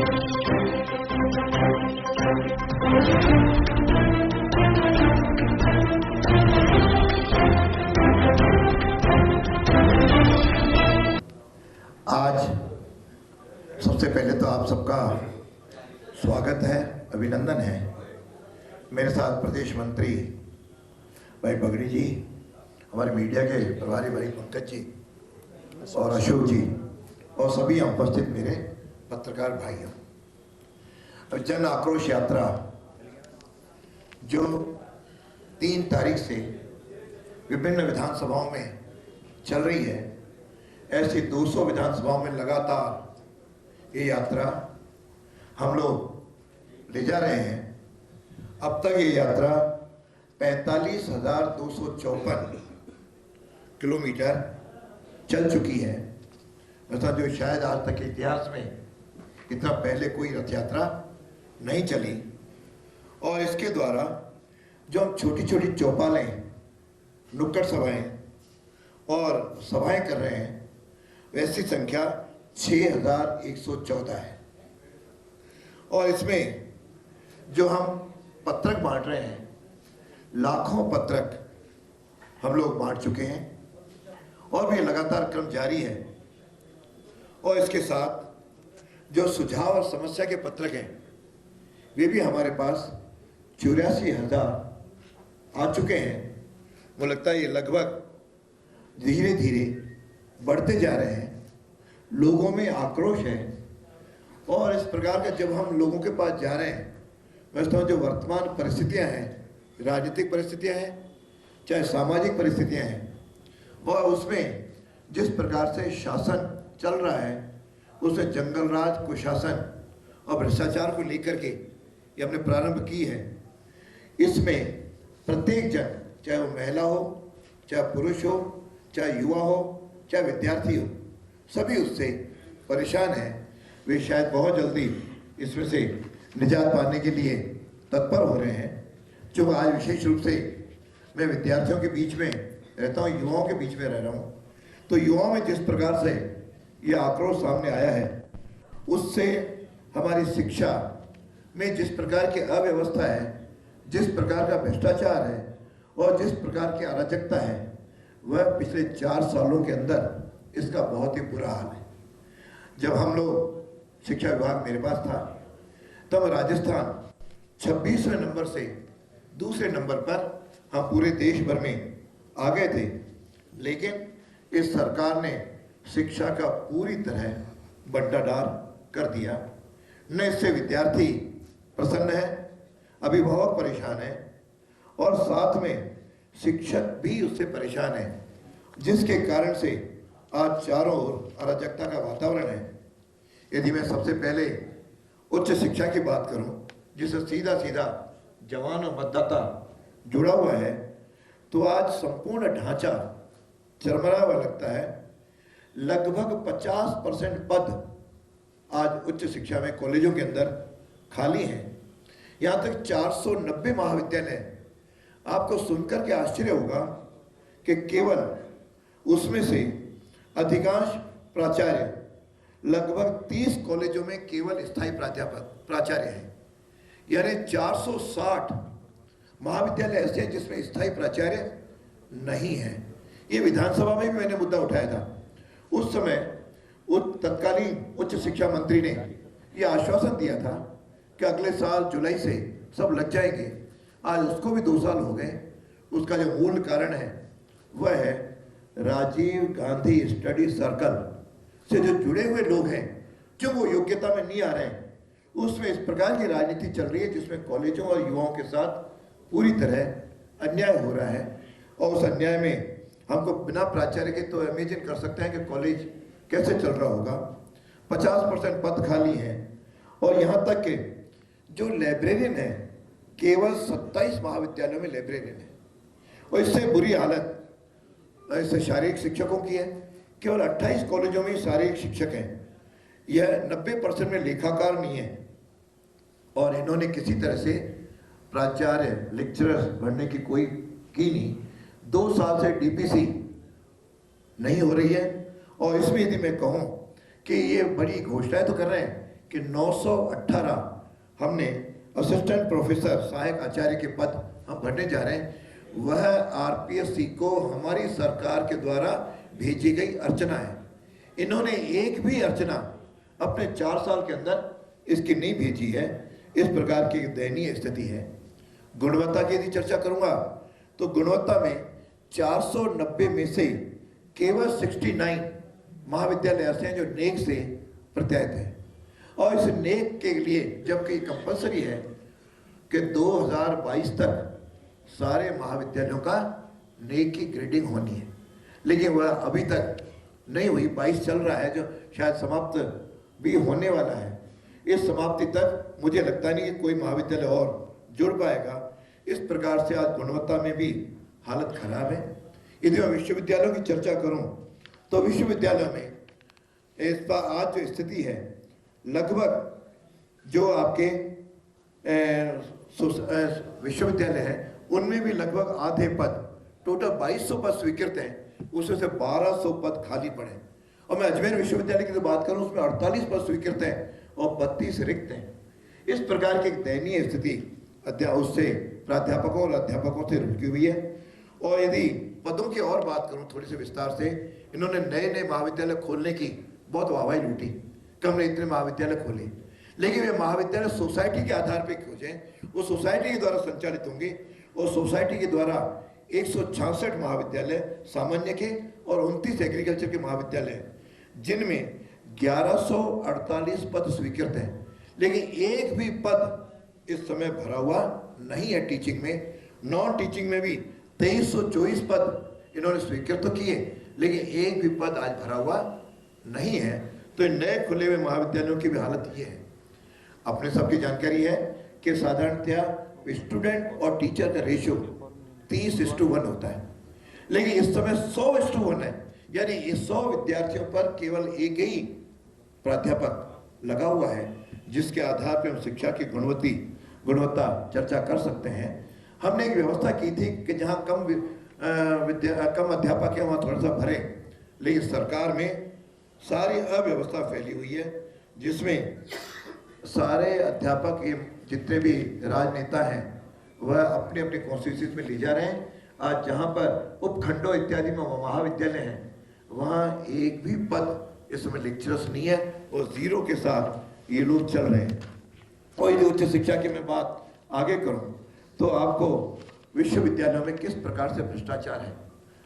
आज सबसे पहले तो आप सबका स्वागत है, अभिनंदन है। मेरे साथ प्रदेश मंत्री भाई बगड़ी जी, हमारे मीडिया के प्रभारी भाई पंकज जी और अशोक जी और सभी यहाँ उपस्थित मेरे पत्रकार भाइयों। अब जन आक्रोश यात्रा जो 3 तारीख से विभिन्न विधानसभाओं में चल रही है, ऐसी 200 विधानसभाओं में लगातार ये यात्रा हम लोग ले जा रहे हैं। अब तक ये यात्रा 45,254 किलोमीटर चल चुकी है। मतलब जो शायद आज तक के इतिहास में इतना पहले कोई रथ यात्रा नहीं चली। और इसके द्वारा जो हम छोटी छोटी चौपालें, नुक्कड़ सभाएं और सभाएं कर रहे हैं, वैसी संख्या 6,114 है। और इसमें जो हम पत्रक बांट रहे हैं, लाखों पत्रक हम लोग बांट चुके हैं और भी लगातार क्रम जारी है। और इसके साथ जो सुझाव और समस्या के पत्रक हैं, वे भी हमारे पास 84,000 आ चुके हैं। मुझे लगता है ये लगभग धीरे धीरे बढ़ते जा रहे हैं। लोगों में आक्रोश है और इस प्रकार का जब हम लोगों के पास जा रहे हैं, मैं समझता हूँ जो वर्तमान परिस्थितियाँ हैं, राजनीतिक परिस्थितियाँ हैं, चाहे सामाजिक परिस्थितियाँ हैं, और उसमें जिस प्रकार से शासन चल रहा है, उसमें जंगल राज, कुशासन और भ्रष्टाचार को लेकर के ये हमने प्रारंभ की है। इसमें प्रत्येक जन, चाहे वो महिला हो, चाहे पुरुष हो, चाहे युवा हो, चाहे विद्यार्थी हो, सभी उससे परेशान हैं। वे शायद बहुत जल्दी इसमें से निजात पाने के लिए तत्पर हो रहे हैं। जो आज विशेष रूप से मैं विद्यार्थियों के बीच में रहता हूँ, युवाओं के बीच में रह रहा हूँ, तो युवाओं में जिस प्रकार से ये आक्रोश सामने आया है, उससे हमारी शिक्षा में जिस प्रकार की अव्यवस्था है, जिस प्रकार का भ्रष्टाचार है और जिस प्रकार की अराजकता है, वह पिछले 4 सालों के अंदर इसका बहुत ही बुरा हाल है। जब हम लोग, शिक्षा विभाग मेरे पास था, तब राजस्थान 26वें नंबर से दूसरे नंबर पर हम पूरे देश भर में आ गए थे। लेकिन इस सरकार ने शिक्षा का पूरी तरह बंटाढार कर दिया। न इससे विद्यार्थी प्रसन्न है, अभिभावक परेशान है और साथ में शिक्षक भी उससे परेशान है, जिसके कारण से आज चारों ओर अराजकता का वातावरण है। यदि मैं सबसे पहले उच्च शिक्षा की बात करूं, जिससे सीधा सीधा जवान और मतदाता जुड़ा हुआ है, तो आज संपूर्ण ढांचा चरमरा हुआ लगता है। लगभग 50% पद आज उच्च शिक्षा में कॉलेजों के अंदर खाली हैं। यहाँ तक 490 महाविद्यालय। आपको सुनकर के आश्चर्य होगा कि केवल उसमें से अधिकांश प्राचार्य, लगभग 30 कॉलेजों में केवल स्थायी प्राचार्य हैं। यानी 460 महाविद्यालय ऐसे हैं जिसमें स्थायी प्राचार्य नहीं है। ये विधानसभा में भी मैंने मुद्दा उठाया था। उस समय तत्कालीन उच्च शिक्षा मंत्री ने ये आश्वासन दिया था कि अगले साल जुलाई से सब लग जाएंगे। आज उसको भी 2 साल हो गए। उसका जो मूल कारण है वह है राजीव गांधी स्टडी सर्कल से जो जुड़े हुए लोग हैं, जो वो योग्यता में नहीं आ रहे हैं, उसमें इस प्रकार की राजनीति चल रही है जिसमें कॉलेजों और युवाओं के साथ पूरी तरह अन्याय हो रहा है। और उस अन्याय में हमको बिना प्राचार्य के तो इमेजिन कर सकते हैं कि कॉलेज कैसे चल रहा होगा। 50% पद खाली हैं और यहाँ तक कि जो लाइब्रेरियन है, केवल 27 महाविद्यालयों में लाइब्रेरियन है। और इससे बुरी हालत इससे शारीरिक शिक्षकों की है। केवल 28 कॉलेजों में शारीरिक शिक्षक हैं। यह 90% में लेखाकार नहीं है। और इन्होंने किसी तरह से प्राचार्य, लेक्चरर्स बढ़ने की कोई की नहीं। 2 साल से डीपीसी नहीं हो रही है। और इसमें यदि मैं कहूँ कि ये बड़ी घोषणाएं तो कर रहे हैं कि 918 हमने असिस्टेंट प्रोफेसर सहायक आचार्य के पद हम भरने जा रहे हैं। वह आरपीएससी को हमारी सरकार के द्वारा भेजी गई अर्चना है। इन्होंने एक भी अर्चना अपने 4 साल के अंदर इसकी नहीं भेजी है। इस प्रकार की दयनीय स्थिति है। गुणवत्ता की यदि चर्चा करूंगा तो गुणवत्ता में 490 में से केवल 69 महाविद्यालय ऐसे हैं जो नेक से प्रत्यायित हैं। और इस नेक के लिए जबकि कंपलसरी है कि 2022 तक सारे महाविद्यालयों का नेक की ग्रेडिंग होनी है, लेकिन वह अभी तक नहीं हुई। 22 चल रहा है जो शायद समाप्त भी होने वाला है। इस समाप्ति तक मुझे लगता नहीं कि कोई महाविद्यालय और जुड़ पाएगा। इस प्रकार से आज गुणवत्ता में भी हालत खराब है। यदि मैं विश्वविद्यालयों की चर्चा करूं तो विश्वविद्यालयों में इस बार आज जो स्थिति है, लगभग जो आपके विश्वविद्यालय हैं उनमें भी लगभग आधे पद, टोटल 2200 पद स्वीकृत हैं, उसमें से 1200 पद खाली पड़े। और मैं अजमेर विश्वविद्यालय की तो बात करूं, उसमें 48 पद स्वीकृत हैं और 32 रिक्त हैं। इस प्रकार की दयनीय स्थिति उससे प्राध्यापकों और अध्यापकों से रुकी हुई है। और यदि पदों की और बात करूं थोड़ी सी विस्तार से, इन्होंने नए नए महाविद्यालय खोलने की बहुत वाहवाही लूटी कि हमने इतने महाविद्यालय खोले, लेकिन वे महाविद्यालय सोसाइटी के आधार पर खोजें, वो सोसाइटी के द्वारा संचालित होंगे। और सोसाइटी के द्वारा 166 महाविद्यालय सामान्य के और 29 एग्रीकल्चर के महाविद्यालय, जिनमें 1148 पद स्वीकृत हैं, लेकिन एक भी पद इस समय भरा हुआ नहीं है। टीचिंग में, नॉन टीचिंग में भी 2324 पद इन्होंने स्वीकृत तो किए, लेकिन एक भी पद आज भरा हुआ नहीं है। तो नए खुले हुए महाविद्यालयों की भी हालत ये है। अपने सबकी जानकारी है कि साधारणतया स्टूडेंट और टीचर का रेशियो 30:1 होता है, लेकिन इस समय 100:1 है। यानी इस 100 विद्यार्थियों पर केवल एक ही प्राध्यापक लगा हुआ है, जिसके आधार पर हम शिक्षा की गुणवत्ता चर्चा कर सकते हैं। हमने एक व्यवस्था की थी कि जहां कम अध्यापक है वहां थोड़ा सा भरे, लेकिन सरकार में सारी अव्यवस्था फैली हुई है, जिसमें सारे अध्यापक जितने भी राजनेता हैं वह अपने अपने कॉन्स्टिट्यूंसीज में ले जा रहे हैं। आज जहां पर उपखंडों इत्यादि में महाविद्यालय हैं, वहां एक भी पद इस समय लेक्चरर्स नहीं है और 0 के साथ ये लोग चल रहे हैं। और यदि उच्च शिक्षा की मैं बात आगे करूं तो आपको विश्वविद्यालयों में किस प्रकार से भ्रष्टाचार है,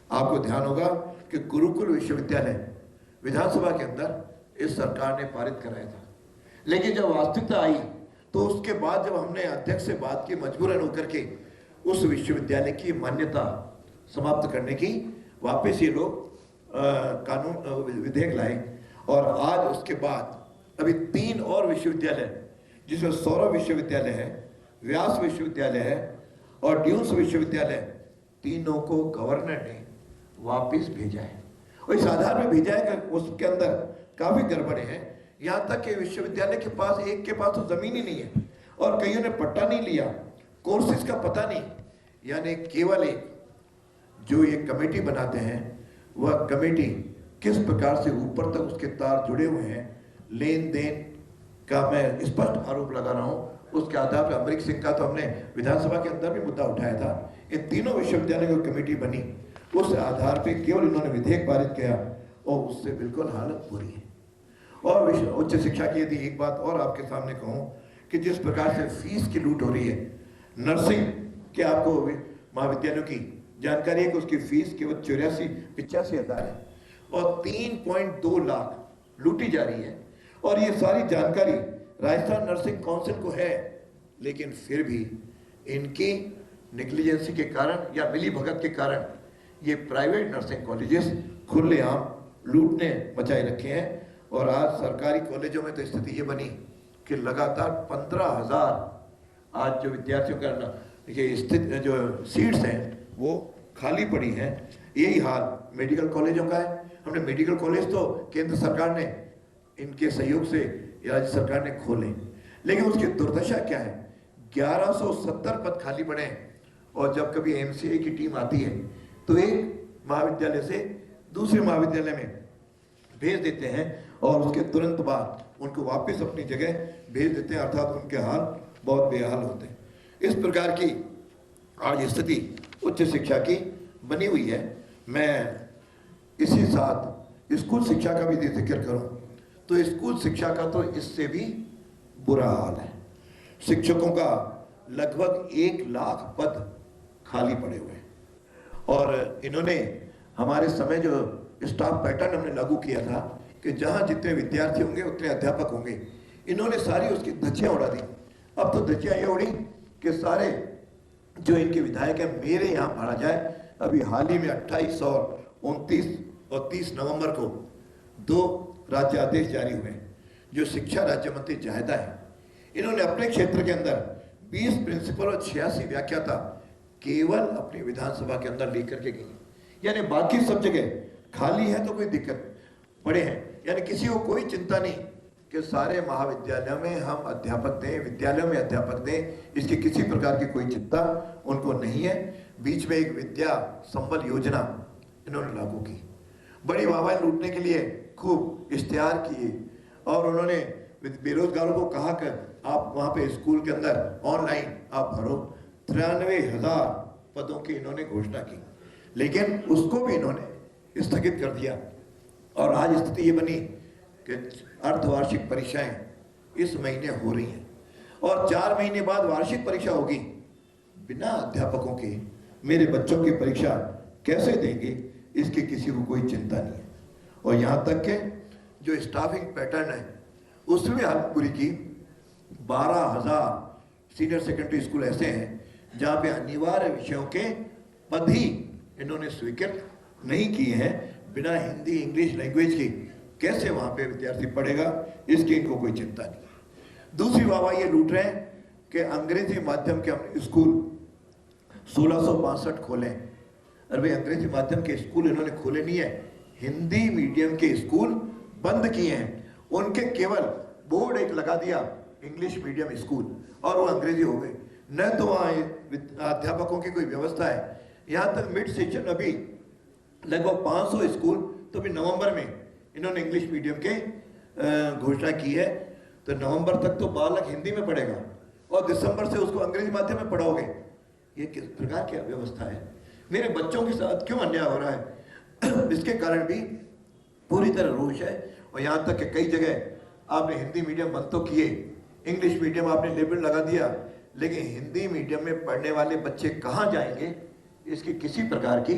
आपको ध्यान होगा कि गुरुकुल विश्वविद्यालय विधानसभा के अंदर इस सरकार ने पारित कराया था, लेकिन जब वास्तविकता आई तो उसके बाद जब हमने अध्यक्ष से बात की मजबूरन होकर के, उस विश्वविद्यालय की मान्यता समाप्त करने की वापस ये लोग कानून विधेयक लाए। और आज उसके बाद अभी 3 और विश्वविद्यालय, जिसमें सौरभ विश्वविद्यालय है, व्यास विश्वविद्यालय है और ड्यून्स विश्वविद्यालय, तीनों को गवर्नर ने वापस भेजा है। और इस आधार में भेजा है कि उसके अंदर काफी गड़बड़े हैं। यहाँ तक कि विश्वविद्यालय के पास एक के पास तो जमीन ही नहीं है और कईयों ने पट्टा नहीं लिया, कोर्सेज का पता नहीं। यानी केवल एक जो ये कमेटी बनाते हैं, वह कमेटी किस प्रकार से ऊपर तक उसके तार जुड़े हुए हैं, लेन देन का मैं स्पष्ट आरोप लगा रहा हूँ। उसके आधार पर अमरीक सिंह का तो हमने विधानसभा के अंदर भी मुद्दा उठाया था। इन तीनों विश्वविद्यालयों की कमेटी बनी, उस आधार पर केवल इन्होंने विधेयक पारित किया और उससे बिल्कुल हालत बुरी है। और उच्च शिक्षा की यदि एक बात और आपके सामने कहूँ कि जिस प्रकार से फीस की लूट हो रही है, नर्सिंग के आपको महाविद्यालयों की जानकारी है कि उसकी फीस केवल 85 हज़ार है और 3.2 लाख लूटी जा रही है। और ये सारी जानकारी राजस्थान नर्सिंग काउंसिल को है, लेकिन फिर भी इनकी नेग्लिजेंसी के कारण या मिली भगत के कारण ये प्राइवेट नर्सिंग कॉलेजेस खुलेआम लूटने मचाए रखे हैं। और आज सरकारी कॉलेजों में तो स्थिति ये बनी कि लगातार 15,000 आज जो विद्यार्थियों का ये स्थित जो सीट्स हैं वो खाली पड़ी हैं। यही हाल मेडिकल कॉलेजों का है। हमने मेडिकल कॉलेज तो केंद्र सरकार ने इनके सहयोग से राज्य सरकार ने खोले, लेकिन उसकी दुर्दशा क्या है, 1170 पद खाली पड़े हैं। और जब कभी एमसीए की टीम आती है तो एक महाविद्यालय से दूसरे महाविद्यालय में भेज देते हैं और उसके तुरंत बाद उनको वापस अपनी जगह भेज देते हैं, अर्थात उनके हाल बहुत बेहाल होते हैं। इस प्रकार की आज स्थिति उच्च शिक्षा की बनी हुई है। मैं इसी साथ स्कूल शिक्षा का भी जिक्र करूं तो स्कूल शिक्षा का तो इससे भी बुरा हाल है। शिक्षकों का लगभग 1 लाख पद खाली पड़े हुए हैं और इन्होंने हमारे समय जो स्टाफ पैटर्न हमने लागू किया था कि जहां जितने विद्यार्थी होंगे उतने अध्यापक होंगे, इन्होंने सारी उसकी धज्जियां उड़ा दी। अब तो धज्जियां ये उड़ी कि सारे जो इनके विधायक हैं मेरे यहाँ पढ़ा जाए। अभी हाल ही में 28 और 29 और 30 नवंबर को 2 राज्यादेश जारी हुए हैं। जो शिक्षा राज्य मंत्री जाहिदा है, इन्होंने अपने क्षेत्र के अंदर 20 प्रिंसिपल और 86 व्याख्याता केवल अपनी विधानसभा के अंदर लेकर के गई, यानी बाकी सब जगह खाली है तो कोई दिक्कत पड़े हैं, यानी किसी को कोई चिंता नहीं कि सारे महाविद्यालयों में हम अध्यापक दें, विद्यालयों में अध्यापक दें, इसकी किसी प्रकार की कोई चिंता उनको नहीं है। बीच में एक विद्या संबल योजना इन्होंने लागू की, बड़ी वाहवाही लूटने के लिए खूब इश्तिहार किए और उन्होंने बेरोजगारों को कहा कि आप वहाँ पे स्कूल के अंदर ऑनलाइन आप भरो। 93,000 पदों की इन्होंने घोषणा की, लेकिन उसको भी इन्होंने स्थगित कर दिया और आज स्थिति ये बनी कि अर्धवार्षिक परीक्षाएं इस महीने हो रही हैं और 4 महीने बाद वार्षिक परीक्षा होगी। बिना अध्यापकों के मेरे बच्चों की परीक्षा कैसे देंगे, इसकी किसी को कोई चिंता नहीं है। और यहाँ तक के जो स्टाफिंग पैटर्न है उसमें हालत पूरी की। 12,000 सीनियर सेकेंडरी स्कूल ऐसे हैं जहाँ पे अनिवार्य विषयों के पद ही इन्होंने स्वीकृत नहीं किए हैं। बिना हिंदी इंग्लिश लैंग्वेज की कैसे वहाँ पे विद्यार्थी पढ़ेगा, इसकी इनको कोई चिंता नहीं। दूसरी वाहवाही ये लूट रहे हैं कि अंग्रेजी माध्यम के हमने स्कूल 1662 खोले। अरे भाई, अंग्रेजी माध्यम के स्कूल इन्होंने खोले नहीं है, हिंदी मीडियम के स्कूल बंद किए हैं। उनके केवल बोर्ड एक लगा दिया इंग्लिश मीडियम स्कूल और वो अंग्रेजी हो गए, न तो वहाँ अध्यापकों की कोई व्यवस्था है। यहाँ तक मिड सेशन अभी लगभग 500 स्कूल तो भी नवंबर में इन्होंने इंग्लिश मीडियम के घोषणा की है, तो नवंबर तक तो बालक हिंदी में पढ़ेगा और दिसंबर से उसको अंग्रेजी माध्यम में पढ़ाओगे। ये किस प्रकार की व्यवस्था है? मेरे बच्चों के साथ क्यों अन्याय हो रहा है? इसके कारण भी पूरी तरह रोष है। और यहाँ तक कि कई जगह आपने हिंदी मीडियम बंद तो किए, इंग्लिश मीडियम आपने लेबल लगा दिया, लेकिन हिंदी मीडियम में पढ़ने वाले बच्चे कहाँ जाएंगे, इसकी किसी प्रकार की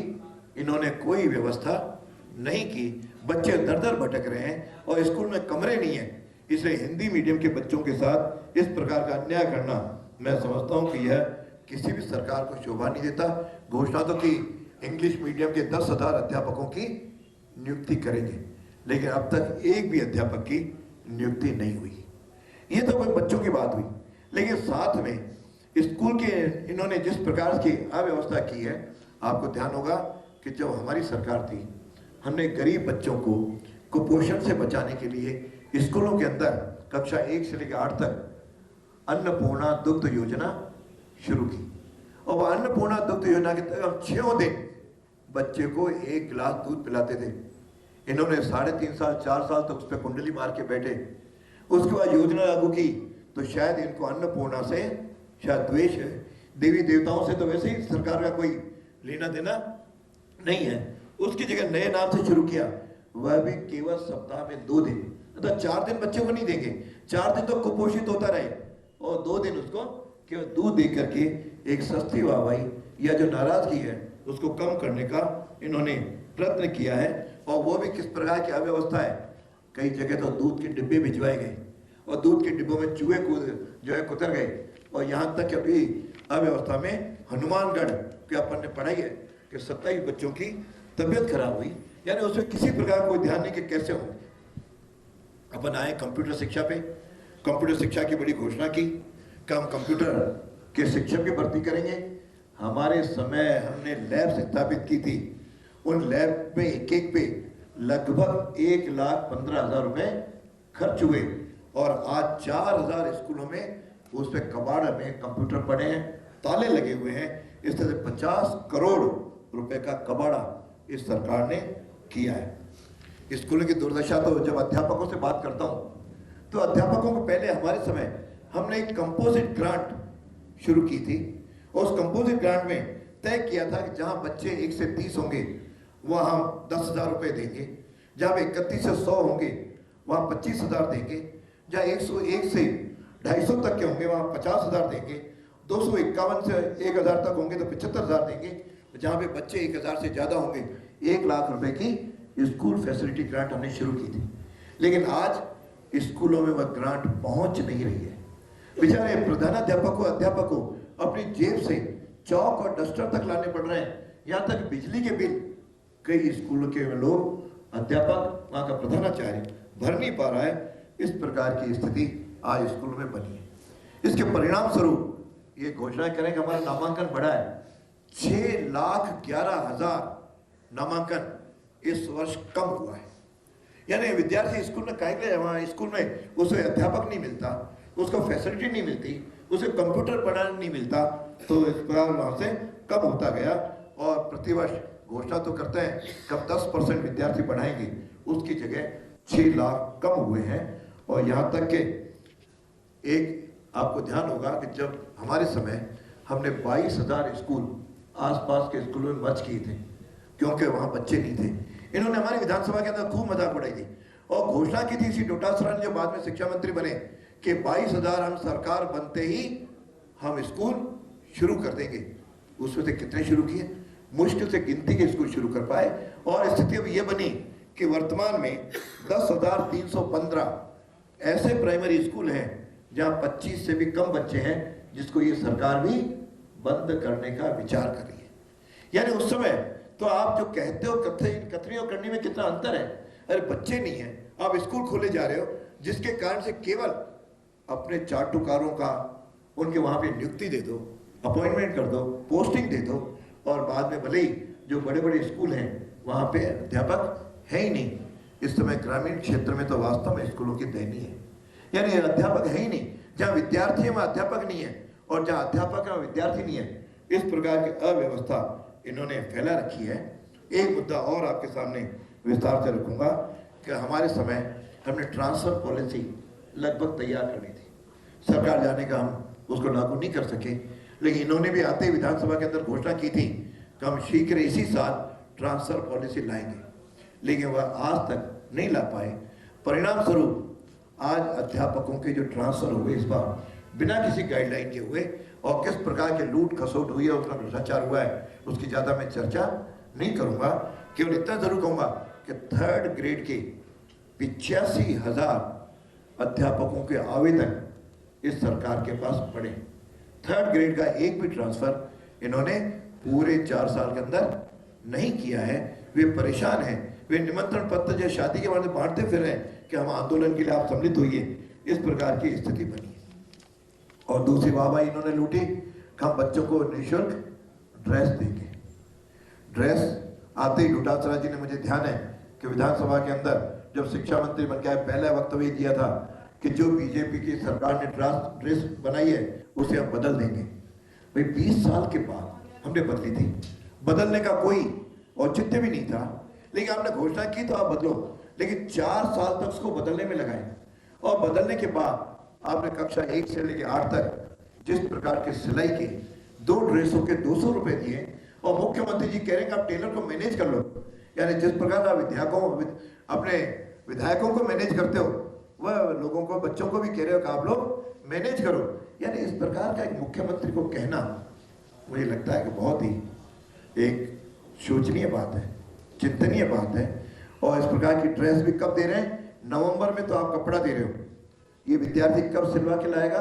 इन्होंने कोई व्यवस्था नहीं की। बच्चे दर दर भटक रहे हैं और स्कूल में कमरे नहीं है, इसलिए हिंदी मीडियम के बच्चों के साथ इस प्रकार का अन्याय करना मैं समझता हूँ कि यह किसी भी सरकार को शोभा नहीं देता। घोषणा तो की इंग्लिश मीडियम के 10,000 अध्यापकों की नियुक्ति करेंगे, लेकिन अब तक एक भी अध्यापक की नियुक्ति नहीं हुई। ये तो कोई बच्चों की बात हुई, लेकिन साथ में स्कूल के इन्होंने जिस प्रकार की अव्यवस्था की है, आपको ध्यान होगा कि जब हमारी सरकार थी, हमने गरीब बच्चों को कुपोषण से बचाने के लिए स्कूलों के अंदर कक्षा 1 से लेकर 8 तक अन्नपूर्णा दुग्ध योजना शुरू की और वह अन्नपूर्णा दुग्ध योजना के तहत हम 6 दिन बच्चे को 1 गिलास दूध पिलाते थे। इन्होंने 3.5 साल 4 साल तक उस पर कुंडली मार के बैठे। उसके बाद योजना लागू की तो शायद इनको अन्नपूर्णा से शायद द्वेष है। देवी देवताओं से तो वैसे ही सरकार का कोई लेना देना नहीं है। उसकी जगह नए नाम से शुरू किया, वह भी केवल सप्ताह में 2 दिन, तो 4 दिन बच्चे को नहीं देंगे, 4 दिन तो कुपोषित होता रहे और 2 दिन उसको केवल दूध दे करके एक सस्ती वाहवाही या जो नाराजगी है उसको कम करने का इन्होंने प्रयत्न किया है। और वो भी किस प्रकार की अव्यवस्था है। कई जगह तो दूध के डिब्बे भिजवाए गए और दूध के डिब्बों में चूहे जो है कुतर गए। और यहाँ तक अभी अव्यवस्था में हनुमानगढ़ के अपन ने पढ़ाई है कि 27 बच्चों की तबीयत खराब हुई, यानी उसमें किसी प्रकार कोई ध्यान नहीं कि कैसे होंगे। अपन आए कंप्यूटर शिक्षा पे, कंप्यूटर शिक्षा की बड़ी घोषणा की कि हम कंप्यूटर के शिक्षक की भर्ती करेंगे। हमारे समय हमने लैब स्थापित की थी, उन लैब में एक पे लगभग 1,15,000 रुपए खर्च हुए और आज 4,000 स्कूलों में उस पर कबाड़ में कंप्यूटर पड़े हैं, ताले लगे हुए हैं। इस तरह से 50 करोड़ रुपए का कबाड़ा इस सरकार ने किया है। स्कूलों की दुर्दशा, तो जब अध्यापकों से बात करता हूँ तो अध्यापकों को पहले हमारे समय हमने एक कंपोजिट ग्रांट शुरू की थी, और उस कंपोजिट ग्रांट में तय किया था कि जहाँ बच्चे 1 से 30 होंगे वहाँ हम 10,000 रुपये देंगे, जहाँ 31 से 100 होंगे वहाँ 25,000 देंगे, जहाँ 101 से 250 तक के होंगे वहाँ 50,000 देंगे, 251 से 1,000 तक होंगे तो 75,000 देंगे, जहाँ पे बच्चे 1,000 से ज़्यादा होंगे 1 लाख रुपए की स्कूल फैसिलिटी ग्रांट हमने शुरू की थी। लेकिन आज स्कूलों में वह ग्रांट पहुंच नहीं रही है। बेचारे प्रधानाध्यापक को, अध्यापक को अपनी जेब से चौक और डस्टर तक लाने पड़ रहे हैं। यहाँ तक बिजली के बिल कई स्कूलों के लोग, अध्यापक, वहाँ का प्रधानाचार्य भर नहीं पा रहा है। इस प्रकार की स्थिति आज स्कूलों में बनी है। इसके परिणाम स्वरूप ये घोषणा करें कि हमारा नामांकन बढ़ा है। 6,11,000 नामांकन इस वर्ष कम हुआ है। यानी विद्यार्थी स्कूल में काहे वहाँ स्कूल में उसे अध्यापक नहीं मिलता, उसको फैसिलिटी नहीं मिलती, उसे कंप्यूटर पढ़ाने नहीं मिलता, तो इस प्रकार वहाँ से कम होता गया। और प्रतिवर्ष घोषणा तो करते हैं कब 10% विद्यार्थी बढ़ाएंगे, उसकी जगह 6 लाख कम हुए हैं। और यहाँ तक कि एक आपको ध्यान होगा कि जब हमारे समय हमने 22,000 स्कूल आसपास के स्कूलों में मर्ज किए थे, क्योंकि वहाँ बच्चे नहीं थे। इन्होंने हमारी विधानसभा के अंदर खूब मजाक उड़ाई थी और घोषणा की थी इसी डोटासरा ने, जो बाद में शिक्षा मंत्री बने, कि 22,000 हम सरकार बनते ही हम स्कूल शुरू कर देंगे। उसमें से कितने शुरू किए? मुश्किल से गिनती के स्कूल शुरू कर पाए। और स्थिति अब ये बनी कि वर्तमान में 10,315 ऐसे प्राइमरी स्कूल हैं जहाँ 25 से भी कम बच्चे हैं, जिसको ये सरकार भी बंद करने का विचार कर रही है। यानी उस समय तो आप जो कहते हो कथनी और करनी में कितना अंतर है। अरे बच्चे नहीं है, आप स्कूल खोले जा रहे हो, जिसके कारण से केवल अपने चाटुकारों का उनके वहाँ पे नियुक्ति दे दो, अपॉइंटमेंट कर दो, पोस्टिंग दे दो, और बाद में भले ही जो बड़े बड़े स्कूल हैं वहाँ पे अध्यापक है ही नहीं। इस समय ग्रामीण क्षेत्र में तो वास्तव में स्कूलों की दयनीय है। यानी अध्यापक है ही नहीं, जहाँ विद्यार्थी है वहाँ अध्यापक नहीं है, और जहाँ अध्यापक है वहाँ विद्यार्थी नहीं है। इस प्रकार की अव्यवस्था इन्होंने फैला रखी है। एक मुद्दा और आपके सामने विस्तार से रखूंगा कि हमारे समय हमने ट्रांसफर पॉलिसी लगभग तैयार करनी थी, सरकार जाने का हम उसको लागू नहीं कर सके, लेकिन इन्होंने भी आते ही विधानसभा के अंदर घोषणा की थी कि हम शीघ्र इसी साल ट्रांसफर पॉलिसी लाएंगे, लेकिन वह आज तक नहीं ला पाए। परिणाम स्वरूप आज अध्यापकों के जो ट्रांसफर हुए इस बार बिना किसी गाइडलाइन के हुए, और किस प्रकार के लूट खसोट हुई है, उसका भ्रष्टाचार हुआ है, उसकी ज़्यादा मैं चर्चा नहीं करूँगा। केवल इतना जरूर कहूँगा कि 3rd ग्रेड के 85,000 अध्यापकों के आवेदन इस सरकार के पास पड़े। 3rd ग्रेड का एक भी ट्रांसफर इन्होंने पूरे 4 साल के अंदर नहीं किया है। वे परेशान हैं, वे निमंत्रण पत्र जो शादी के बाद बांटते फिर हैं कि हम आंदोलन के लिए आप सम्मिलित होइए। इस प्रकार की स्थिति बनी है। और दूसरी वाहवाही इन्होंने लूटी कि हम बच्चों को निःशुल्क ड्रेस देंगे। ड्रेस आते ही डोटासरा जी ने, मुझे ध्यान है कि विधानसभा के अंदर जब शिक्षा मंत्री बन गया पहला वक्तव्य दिया था कि जो बीजेपी की सरकार ने ड्रेस बनाई है उसे हम बदल देंगे। भाई 20 साल के बाद हमने बदली थी, बदलने का कोई औचित्य भी नहीं था, लेकिन आपने घोषणा की तो आप बदलो, लेकिन 4 साल तक उसको बदलने में लगाए। और बदलने के बाद आपने कक्षा 1 से लेकर 8 तक जिस प्रकार के सिलाई के 2 ड्रेसों के 200 रुपए दिए, और मुख्यमंत्री जी कह रहे हैं कि आप टेलर को मैनेज कर लो। यानी जिस प्रकार आप अपने विधायकों को मैनेज करते हो, वह लोगों को, बच्चों को भी कह रहे हो कि आप लोग मैनेज करो। यानी इस प्रकार का एक मुख्यमंत्री को कहना मुझे लगता है कि बहुत ही एक शोचनीय बात है, चिंतनीय बात है। और इस प्रकार की ड्रेस भी कब दे रहे हैं? नवंबर में तो आप कपड़ा दे रहे हो, ये विद्यार्थी कब सिलवा के लाएगा?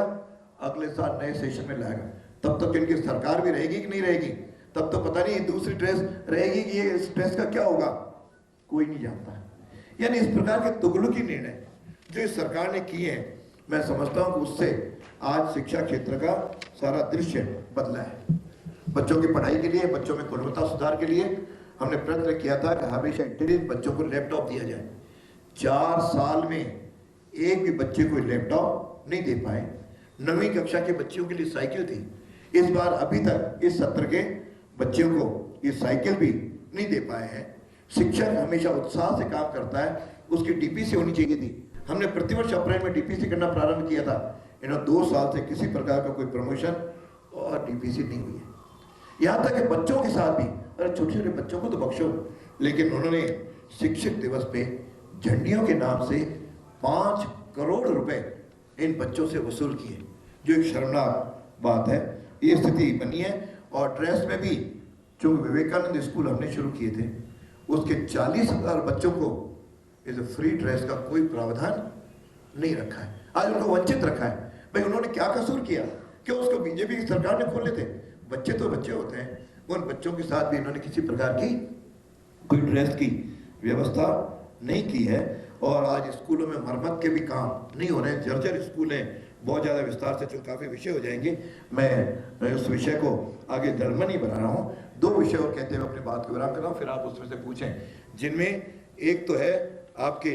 अगले साल नए सेशन में लाएगा। तब तक इनकी सरकार भी रहेगी कि नहीं रहेगी, तब तो पता नहीं दूसरी ड्रेस रहेगी कि ये इस ड्रेस का क्या होगा, कोई नहीं जानता। यानी इस प्रकार के तुगलकी निर्णय जो इस सरकार ने किए हैं, मैं समझता हूँ कि उससे आज शिक्षा क्षेत्र का सारा दृश्य बदला है। बच्चों की पढ़ाई के लिए, बच्चों में गुणवत्ता सुधार के लिए हमने प्रयत्न किया था कि हमेशा इंटेलिजेंट बच्चों को लैपटॉप दिया जाए। 4 साल में एक भी बच्चे को लैपटॉप नहीं दे पाए। 9वीं कक्षा के बच्चों के लिए साइकिल थी, इस बार अभी तक इस सत्र के बच्चों को ये साइकिल भी नहीं दे पाए हैं। शिक्षक हमेशा उत्साह से काम करता है, उसकी डीपीसी होनी चाहिए थी। हमने प्रतिवर्ष अप्रैल में डीपीसी करना प्रारंभ किया था। 2 साल से किसी प्रकार का कोई प्रमोशन और डीपीसी नहीं हुई है। यहाँ तक कि बच्चों के साथ भी, अरे छोटे छोटे बच्चों को तो बख्शो, लेकिन उन्होंने शिक्षक दिवस पे झंडियों के नाम से 5 करोड़ रुपए इन बच्चों से वसूल किए, जो एक शर्मनाक बात है। ये स्थिति बनी है। और ड्रेस में भी, जो विवेकानंद स्कूल हमने शुरू किए थे, उसके 40,000 बच्चों को इस फ्री ड्रेस का कोई प्रावधान नहीं रखा है। आज उनको वंचित रखा है। भाई उन्होंने क्या कसूर किया? क्यों उसको बीजेपी की सरकार ने खोले थे? बच्चे तो बच्चे होते हैं, उन बच्चों के साथ भी इन्होंने किसी प्रकार की कोई ड्रेस की व्यवस्था नहीं की है। और आज स्कूलों में मरम्मत के भी काम नहीं हो रहे हैं। जर्जर स्कूल हैं, बहुत ज़्यादा विस्तार से जो काफ़ी विषय हो जाएंगे, मैं उस विषय को आगे दलमन ही बना रहा हूँ। 2 विषय और कहते हुए अपनी बात को विराम कर रहा हूँ, फिर आप उसमें से पूछें। जिनमें एक तो है आपके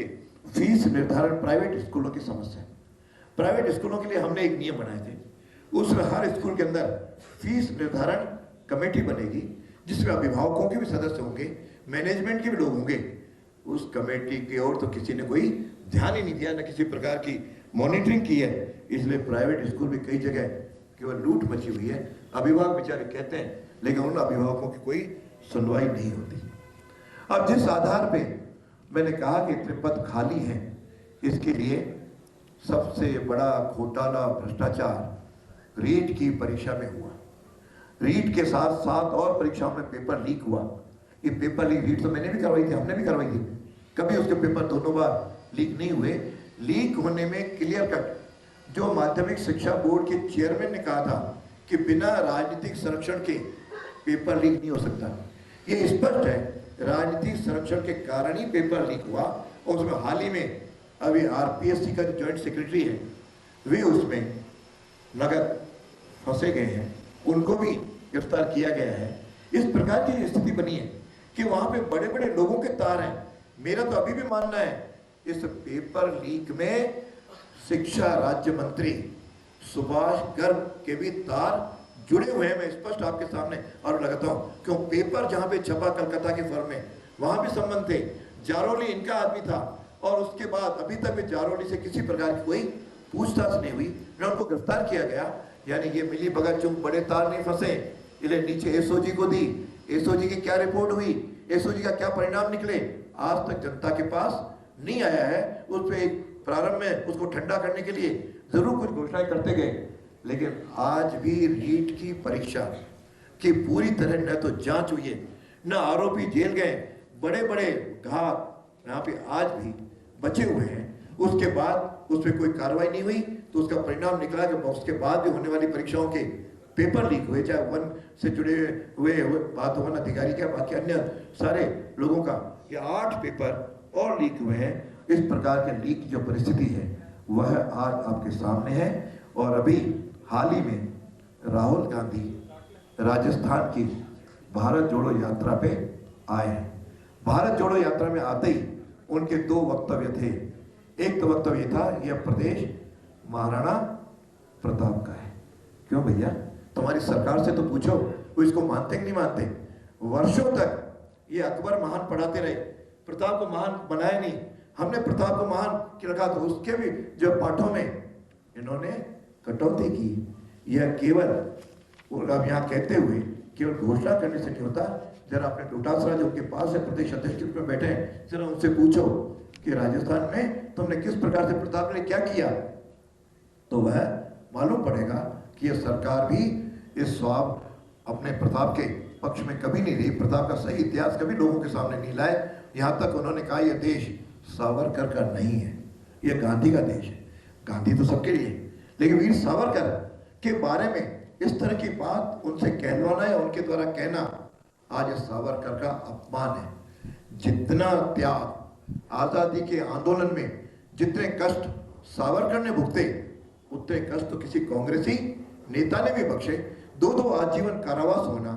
फीस निर्धारण, प्राइवेट स्कूलों की समस्या। प्राइवेट स्कूलों के लिए हमने एक नियम बनाए थे, उसमें हर स्कूल के अंदर फीस निर्धारण कमेटी बनेगी, जिसमें अभिभावकों के भी सदस्य होंगे, मैनेजमेंट के भी लोग होंगे। उस कमेटी की ओर तो किसी ने कोई ध्यान ही नहीं दिया, न किसी प्रकार की मॉनिटरिंग की है। इसलिए प्राइवेट स्कूल भी कई जगह केवल लूट मची हुई है। अभिभावक बेचारे कहते हैं, लेकिन उन अभिभावकों की कोई सुनवाई नहीं होती। अब जिस आधार पे मैंने कहा कि इतने पद खाली हैं, इसके लिए सबसे बड़ा घोटाला, भ्रष्टाचार रीट की परीक्षा में हुआ। रीट के साथ 7 और परीक्षाओं में पेपर लीक हुआ। ये पेपर लीक, रीट तो मैंने भी करवाई थी, हमने भी करवाई थी, कभी उसके पेपर दोनों बार लीक नहीं हुए। लीक होने में क्लियर कट, जो माध्यमिक शिक्षा बोर्ड के चेयरमैन ने कहा था कि बिना राजनीतिक संरक्षण के पेपर लीक नहीं हो सकता, ये स्पष्ट है। राजनीतिक संरक्षण के कारण ही पेपर लीक हुआ। और उसमें हाल ही में अभी आरपीएससी का जो जॉइंट सेक्रेटरी है, वे उसमें नगद फंसे गए हैं, उनको भी गिरफ्तार किया गया है। इस प्रकार की स्थिति बनी है कि वहां पे बड़े बड़े लोगों के तार हैं। मेरा तो अभी भी मानना है, इस पेपर लीक में शिक्षा राज्य मंत्री सुभाष गर्ग के भी तार जुड़े हुए हैं। मैं स्पष्ट आपके सामने और लगाता हूं, क्यों पेपर जहां पे छपा कलकत्ता के फर्म में, वहां भी संबंध थे। जारोली इनका आदमी था, और उसके बाद अभी तक भी जारोली से किसी प्रकार की कोई पूछताछ नहीं हुई, न उनको गिरफ्तार किया गया। यानी ये मिली भगत चुप, बड़े तार नहीं फंसे। इसलिए नीचे एसओजी को दी, एसओजी की क्या रिपोर्ट हुई, एसओजी का क्या परिणाम निकले, आज तक जनता के पास नहीं आया है। उस पर प्रारंभ में उसको ठंडा करने के लिए जरूर कुछ घोषणाएं करते गए, लेकिन आज भी रीट की परीक्षा की पूरी तरह न तो जांच हुई है, न आरोपी जेल गए। बड़े बड़े घात यहाँ पे आज भी बचे हुए हैं। उसके बाद उस पर कोई कार्रवाई नहीं हुई, तो उसका परिणाम निकला कि उसके बाद भी होने वाली परीक्षाओं के पेपर लीक हुए, चाहे वन से जुड़े हुए बात वन अधिकारी का, बाकी अन्य सारे लोगों का। ये 8 पेपर और लीक हुए हैं। इस प्रकार के लीक जो परिस्थिति है वह आज आपके सामने है। और अभी हाल ही में राहुल गांधी राजस्थान की भारत जोड़ो यात्रा पे आए हैं। भारत जोड़ो यात्रा में आते ही उनके 2 वक्तव्य थे। एक तो वक्तव्य था, यह प्रदेश महाराणा प्रताप का है। क्यों भैया, तुम्हारी सरकार से तो पूछो, वो इसको मानते कि नहीं मानते? वर्षों तक ये अकबर महान पढ़ाते रहे, प्रताप को महान बनाया नहीं। हमने प्रताप को महान रखा, तो उसके भी जो पाठों में इन्होंने कटौती की। यह केवल, अब यहाँ कहते हुए केवल घोषणा करने से नहीं होता। जरा अपने डोटासरा जो उनके पास है, प्रदेश अध्यक्ष के रूप में बैठे हैं, जरा उनसे पूछो कि राजस्थान में तुमने किस प्रकार से प्रताप ने क्या किया, तो वह मालूम पड़ेगा कि यह सरकार भी इस स्वाब अपने प्रताप के पक्ष में कभी नहीं रही। प्रताप का सही इतिहास कभी लोगों के सामने नहीं लाए। यहाँ तक उन्होंने कहा यह देश सावरकर का नहीं है, यह गांधी का देश है। गांधी तो सबके लिए, लेकिन वीर सावरकर के बारे में इस तरह की बात उनसे कहलवाना या उनके द्वारा कहना आज सावरकर का अपमान है। जितना त्याग आजादी के आंदोलन में, जितने कष्ट सावरकर ने भुगते, उतने कष्ट तो किसी कांग्रेसी नेता ने भी बख्शे। 2 आजीवन कारावास होना,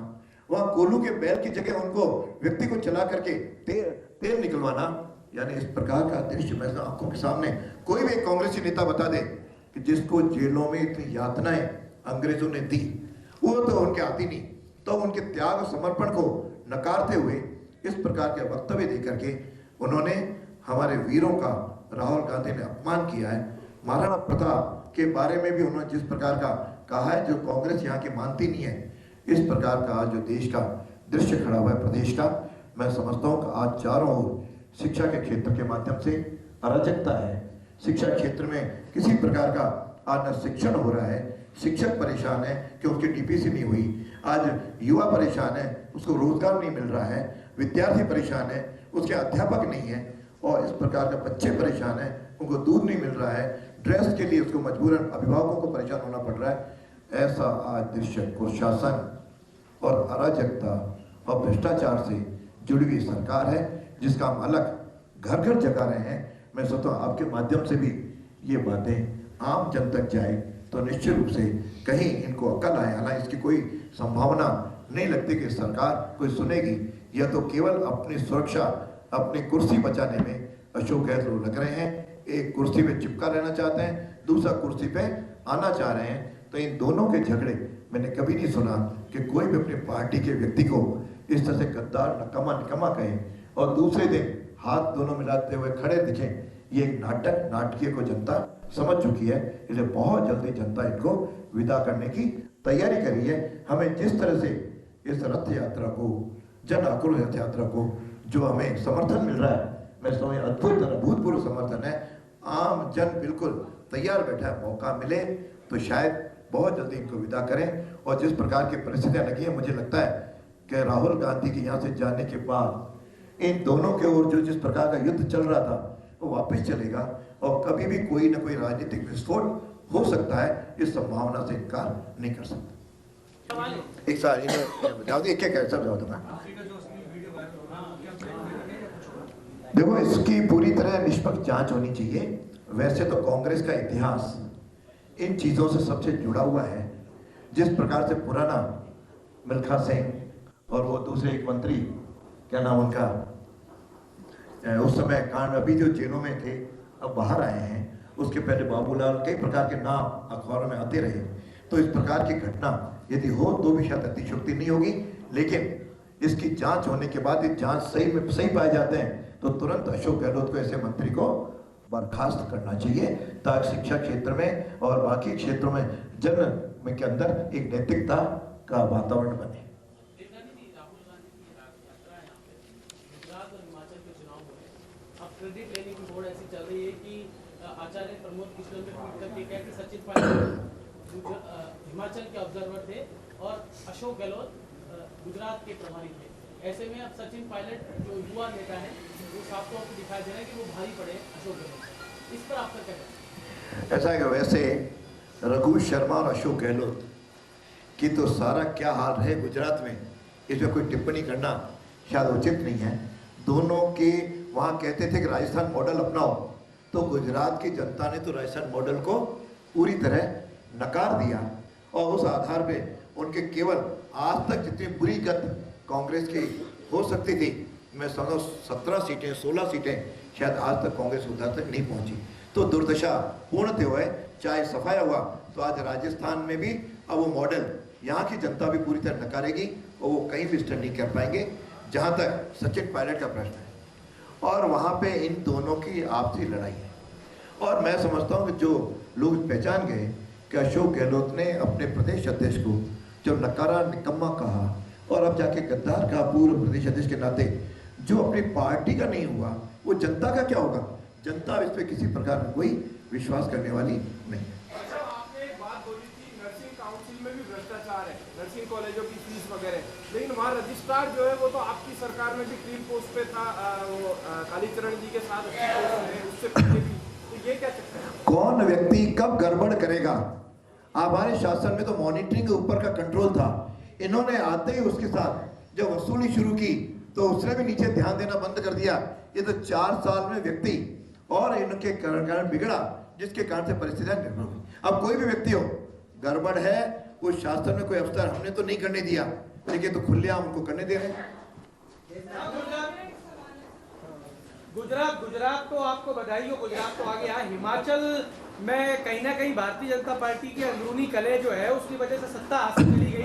वहां कोल्हू के बैल की जगह उनको व्यक्ति को चला करके तेल निकलवाना, यानी इस प्रकार का दृश्य मैं आंखों के सामने, कोई भी कांग्रेसी नेता बता दे कि जिसको जेलों में इतनी यातनाएं अंग्रेजों ने दी, वो तो उनके आती नहीं। तो उनके त्याग और समर्पण को नकारते हुए इस प्रकार के वक्तव्य दे करके उन्होंने हमारे वीरों का राहुल गांधी ने अपमान किया है। महाराणा प्रताप के बारे में भी उन्होंने जिस प्रकार का कहा है, जो कांग्रेस यहाँ की मानती नहीं है, इस प्रकार का जो देश का दृश्य खड़ा हुआ है प्रदेश का, मैं समझता हूँ कि आज चारों ओर शिक्षा के क्षेत्र के माध्यम से अराजकता है। शिक्षा क्षेत्र में किसी प्रकार का आज न शिक्षण हो रहा है, शिक्षक परेशान है कि उसकी डीपीसी नहीं हुई, आज युवा परेशान है, उसको रोजगार नहीं मिल रहा है, विद्यार्थी परेशान है, उसके अध्यापक नहीं है, और इस प्रकार के बच्चे परेशान हैं, उनको दूध नहीं मिल रहा है, ड्रेस के लिए उसको मजबूरन अभिभावकों को परेशान होना पड़ रहा है। ऐसा आज दृश्य कुशासन और अराजकता और भ्रष्टाचार से जुड़ी हुई सरकार है, जिसका हम अलग घर घर जगा रहे हैं। मैं सोचता हूँ आपके माध्यम से भी ये बातें आम जन तक जाए तो निश्चित रूप से कहीं इनको अकल आए। हालांकि इसकी कोई संभावना नहीं लगती कि सरकार कोई सुनेगी, या तो केवल अपनी सुरक्षा, अपनी कुर्सी बचाने में अशोक गहलोत लग रहे हैं। एक कुर्सी पे चिपका रहना चाहते हैं, दूसरा कुर्सी पे आना चाह रहे हैं। तो इन दोनों के झगड़े मैंने कभी नहीं सुना कि कोई भी अपनी पार्टी के व्यक्ति को इस तरह से गद्दार निकम्मा कहे और दूसरे दिन हाथ दोनों मिलाते हुए खड़े दिखे। ये एक नाटकीय को जनता समझ चुकी है, इसलिए बहुत जल्दी जनता इनको विदा करने की तैयारी करी है। हमें जिस तरह से इस रथ यात्रा को, जन आक्रोश रथ यात्रा को जो हमें समर्थन मिल रहा है, मैं समझ अद्भुत अभूतपूर्व समर्थन है। आम जन बिल्कुल तैयार बैठा है, मौका मिले तो शायद बहुत जल्दी इनको विदा करें। और जिस प्रकार की परिस्थितियां लगी है, मुझे लगता है कि राहुल गांधी के यहाँ से जाने के बाद इन दोनों के ओर जो जिस प्रकार का युद्ध चल रहा था वो वापस चलेगा, और कभी भी कोई ना कोई राजनीतिक विस्फोट हो सकता है। इस संभावना से इनकार नहीं कर सकता। एक साल देखो, इसकी पूरी तरह निष्पक्ष जांच होनी चाहिए। वैसे तो कांग्रेस का इतिहास इन चीज़ों से सबसे जुड़ा हुआ है। जिस प्रकार से पुराना मिल्खा सिंह और वो दूसरे एक मंत्री, क्या नाम उनका, उस समय कांड, अभी जो जेलों में थे अब बाहर आए हैं, उसके पहले बाबूलाल, कई प्रकार के नाम अखबारों में आते रहे। तो इस प्रकार की घटना यदि हो तो भी शायद अतिशयोक्ति नहीं होगी, लेकिन इसकी जांच होने के बाद ये जांच सही पाए जाते हैं तो तुरंत अशोक गहलोत को, ऐसे मंत्री को बर्खास्त करना चाहिए, ताकि शिक्षा क्षेत्र में और बाकी क्षेत्रों में जन के अंदर एक नैतिकता का वातावरण बने। क्रेडिट लेने की होड़ ऐसी चल रही है कि आचार्य प्रमोद किशोर ने ट्वीट करके कहा कि सचिन पायलट हिमाचल के ऑब्जर्वर थे और अशोक गहलोत गुजरात के प्रभारी थे। ऐसे में अब सचिन पायलट जो युवा नेता है वो साफ तौर पर दिखाई दे रहा है कि वो भारी पड़े अशोक गहलोत। इस पर आपका क्या कहना है? ऐसा है कि वैसे रघु शर्मा और अशोक गहलोत की तो सारा क्या हाल है गुजरात में, इसमें कोई टिप्पणी करना शायद उचित नहीं है। दोनों के वहाँ कहते थे कि राजस्थान मॉडल अपनाओ, तो गुजरात की जनता ने तो राजस्थान मॉडल को पूरी तरह नकार दिया, और उस आधार पे उनके केवल आज तक जितनी बुरी गत कांग्रेस की हो सकती थी, मैं समझो 17 सीटें 16 सीटें शायद आज तक कांग्रेस उधर तक नहीं पहुंची। तो दुर्दशा पूर्णतः हुआ है। चाहे सफाया हुआ तो आज राजस्थान में भी अब वो मॉडल यहाँ की जनता भी पूरी तरह नकारेगी और वो कहीं भी स्टैंड नहीं कर पाएंगे। जहाँ तक सचिन पायलट का प्रश्न है, और वहाँ पे इन दोनों की आपसी लड़ाई है, और मैं समझता हूँ कि जो लोग पहचान गए कि अशोक गहलोत ने अपने प्रदेश अध्यक्ष को जब नकारा निकम्मा कहा, और अब जाके गद्दार का पूर्व प्रदेश अध्यक्ष के नाते जो अपनी पार्टी का नहीं हुआ, वो जनता का क्या होगा? जनता इस पर किसी प्रकार का कोई विश्वास करने वाली नहीं है। आपने एक बात बोली थी, नर्सिंग काउंसिल में भी भ्रष्टाचार है, नर्सिंग कॉलेजों की फीस वगैरह, लेकिन वहाँ रजिस्ट्रार जो है वो तो आपकी सरकार में भी क्लीन पोस्ट पे था, वो कालीचरण जी के साथ उससे पहले भी, तो ये क्या चक्कर है? कौन व्यक्ति कब गड़बड़ करेगा? हमारे शासन में तो मॉनिटरिंग के ऊपर का कंट्रोल था। इन्होंने आते ही उसके साथ जब वसूली शुरू की तो उसने भी नीचे ध्यान देना बंद कर दिया। ये तो 4 साल में व्यक्ति और इनके कारण बिगड़ा, जिसके कारण से परिस्थितियां निर्भर हुई। अब कोई भी व्यक्ति हो, गड़बड़ है, उस शासन में कोई अफसर हमने तो नहीं करने दिया, लेकिन तो खुलेआम उनको करने दे रहे हैं। गुजरात तो आपको बधाई हो, गुजरात तो आ गया। हिमाचल मैं कहीं ना कहीं भारतीय जनता पार्टी की अंदरूनी कलह जो है उसकी वजह से सत्ता हासिल चली गई।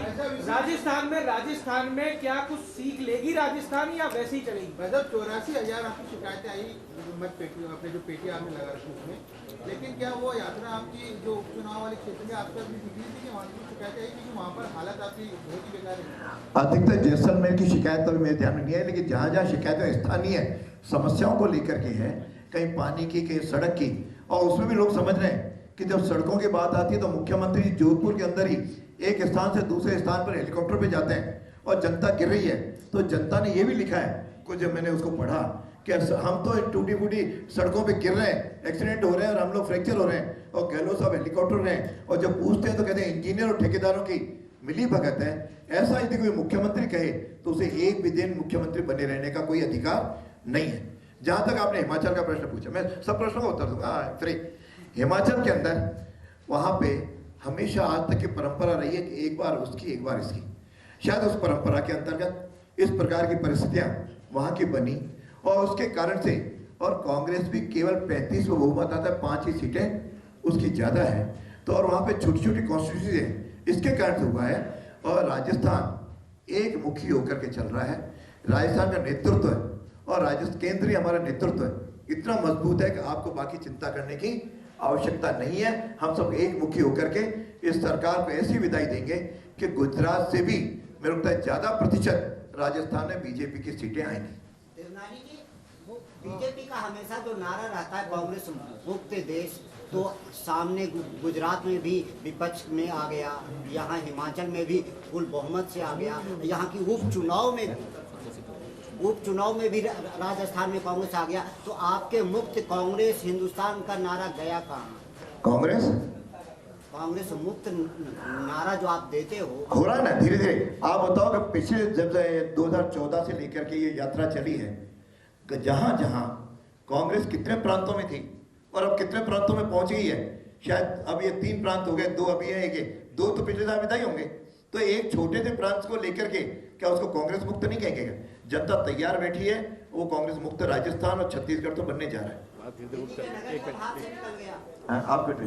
राजस्थान में क्या कुछ सीख लेगी राजस्थान या वैसे ही चलेगी? मतलब 84,000 आपकी शिकायतें आई मत पेटी अपने जो पेटी आपने लगा रखी उसमें, लेकिन क्या वो यात्रा आपकी जो उपचुनाव वाले क्षेत्र में आपका भी दिखी थी कि वहाँ की शिकायतें आई थी कि वहाँ पर हालत आपकी बहुत ही बेकार है? अधिकतर जैसलमेर की शिकायत तो मेरे ध्यान में नहीं है, लेकिन जहाँ जहाँ शिकायतें स्थानीय समस्याओं को लेकर के हैं, कहीं पानी की, कहीं सड़क की, और उसमें भी लोग समझ रहे हैं कि जब सड़कों की बात आती है तो मुख्यमंत्री जोधपुर के अंदर ही एक स्थान से दूसरे स्थान पर हेलीकॉप्टर पे जाते हैं और जनता गिर रही है। तो जनता ने ये भी लिखा है कुछ, जब मैंने उसको पढ़ा कि हम तो टूटी फूटी सड़कों पे गिर रहे हैं, एक्सीडेंट हो रहे हैं और हम लोग फ्रैक्चर हो रहे हैं, और गहलोत साहब हेलीकॉप्टर रहे हैं, और जब पूछते हैं तो कहते हैं इंजीनियर और ठेकेदारों की मिली भगत है। ऐसा यदि कोई मुख्यमंत्री कहे तो उसे एक भी दिन मुख्यमंत्री बने रहने का कोई अधिकार नहीं है। जहां तक आपने हिमाचल का प्रश्न पूछा, मैं सब प्रश्नों का उत्तर दूंगा फ्री। हिमाचल के अंदर वहां पे हमेशा आज तक की परंपरा रही है कि एक बार उसकी एक बार इसकी। शायद उस परंपरा के अंतर्गत इस प्रकार की परिस्थितियां वहां की बनी और उसके कारण से, और कांग्रेस भी केवल 35 में बहुमत आता है, 5 ही सीटें उसकी ज़्यादा है, तो और वहाँ पे छोटी छोटी कॉन्स्टिट्यूंसी है, इसके कारण से हुआ है। और राजस्थान एक मुखी होकर के चल रहा है, राजस्थान का नेतृत्व है और राजस्थान केंद्रीय हमारा नेतृत्व है इतना मजबूत है कि आपको बाकी चिंता करने की आवश्यकता नहीं है। हम सब एक मुखी होकर के इस सरकार को ऐसी विदाई देंगे कि गुजरात से भी मेरे लगता है ज़्यादा प्रतिशत राजस्थान में बीजेपी की सीटें आएंगी। देवनानी जी, वो बीजेपी का हमेशा जो नारा रहता है कांग्रेस मुक्त देश, तो सामने गुजरात में भी विपक्ष में आ गया, यहाँ हिमाचल में भी फुल बहुमत से आ गया, यहाँ की उपचुनाव में भी राजस्थान में कांग्रेस आ गया, तो आपके मुक्त कांग्रेस हिंदुस्तान का नारा गया कहाँ? कांग्रेस मुक्त नारा जो आप देते हो रहा है ना धीरे धीरे। आप बताओ कि पिछले जब 2014 से लेकर के ये यात्रा चली है, जहां जहां कांग्रेस कितने प्रांतों में थी और अब कितने प्रांतों में पहुंच गई है। शायद अब ये 3 प्रांत हो गए, 2 अभी है, 2 तो पिछले साल विदाई होंगे। तो एक छोटे से प्रांत को लेकर के क्या उसको कांग्रेस मुक्त नहीं कहेंगे? जनता तैयार बैठी है, वो कांग्रेस मुक्त राजस्थान और छत्तीसगढ़ तो बनने जा रहा है। आप बैठे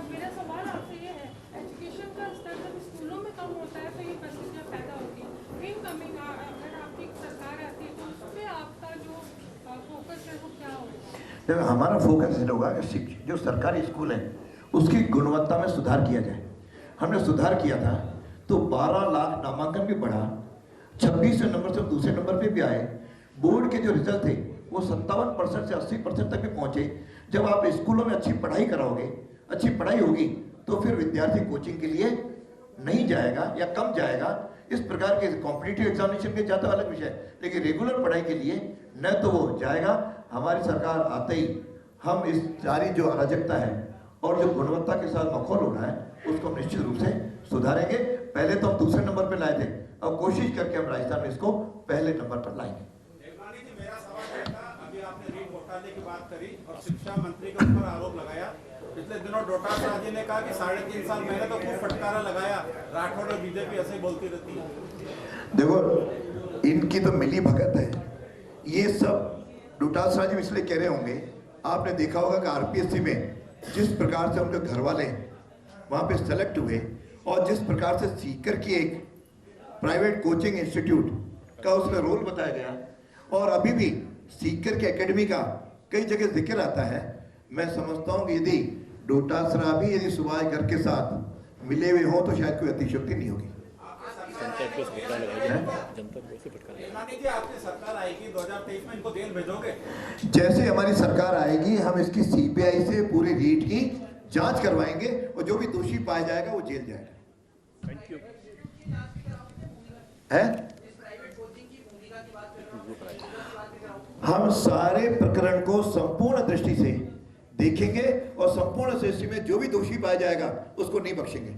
मेरा सवाल आपसे ये है, एजुकेशन का स्तर जब स्कूलों में कम होता है तो ये परिस्थितियाँ पैदा होती है। इनकमिंग अगर आपकी सरकार आती है तो उस पर आपका जो फोकस है वो क्या होगा? देखो, हमारा फोकस ये होगा कि जो सरकारी स्कूल है उसकी गुणवत्ता में सुधार किया जाए। हमने सुधार किया था तो 12 लाख नामांकन भी बढ़ा, 26वें नंबर से दूसरे नंबर पे भी आए। बोर्ड के जो रिजल्ट थे वो 57% से 80% तक भी पहुंचे। जब आप स्कूलों में अच्छी पढ़ाई कराओगे, अच्छी पढ़ाई होगी, तो फिर विद्यार्थी कोचिंग के लिए नहीं जाएगा या कम जाएगा। इस प्रकार के कॉम्पिटिटिव एग्जामिनेशन के जाता अलग विषय, लेकिन रेगुलर पढ़ाई के लिए न तो वो जाएगा। हमारी सरकार आते ही हम इस सारी जो अराजकता है और जो गुणवत्ता के साथ मखौल हो रहा है उसको हम निश्चित रूप से सुधारेंगे। पहले तो हम दूसरे नंबर पर लाए थे, अब कोशिश करके हम राजस्थान में इसको पहले नंबर पर लाएंगे। मेरा सवाल था, अभी आपने ऋण घोटाले की बात करी और शिक्षा मंत्री के ऊपर आरोप लगाया। पिछले दिनों डोटासरा जी ने कहा कि 3.5 साल मैंने तो खूब फटकारा लगाया, राठौड़ और बीजेपी ऐसे ही बोलती रहती है। देखो, इनकी तो मिली भगत है। ये सब डोटासरा जी इसलिए कह रहे होंगे, आपने देखा होगा कि आरपीएससी में जिस प्रकार से उनके घर वाले वहाँ पे सेलेक्ट हुए और जिस प्रकार से सीकर की एक प्राइवेट कोचिंग इंस्टीट्यूट का उसमें रोल बताया गया, और अभी भी सीकर के एकेडमी का कई जगह जिक्र आता है। मैं समझता हूँ कि यदि डोटासरा भी यदि सुभाष गर्ग के साथ मिले हुए हों तो शायद कोई अतिशयोक्ति नहीं होगी। आपकी सरकार आएगी 2023 में, इनको जेल भेजोगे? जैसे हमारी सरकार आएगी हम इसकी सीबीआई से पूरी रीट की जांच करवाएंगे और जो भी दोषी पाया जाएगा वो जेल जाएगा। Thank you. है हम सारे प्रकरण को संपूर्ण दृष्टि से देखेंगे और संपूर्ण दृष्टि में जो भी दोषी पाया जाएगा उसको नहीं बख्शेंगे।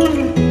Thank you.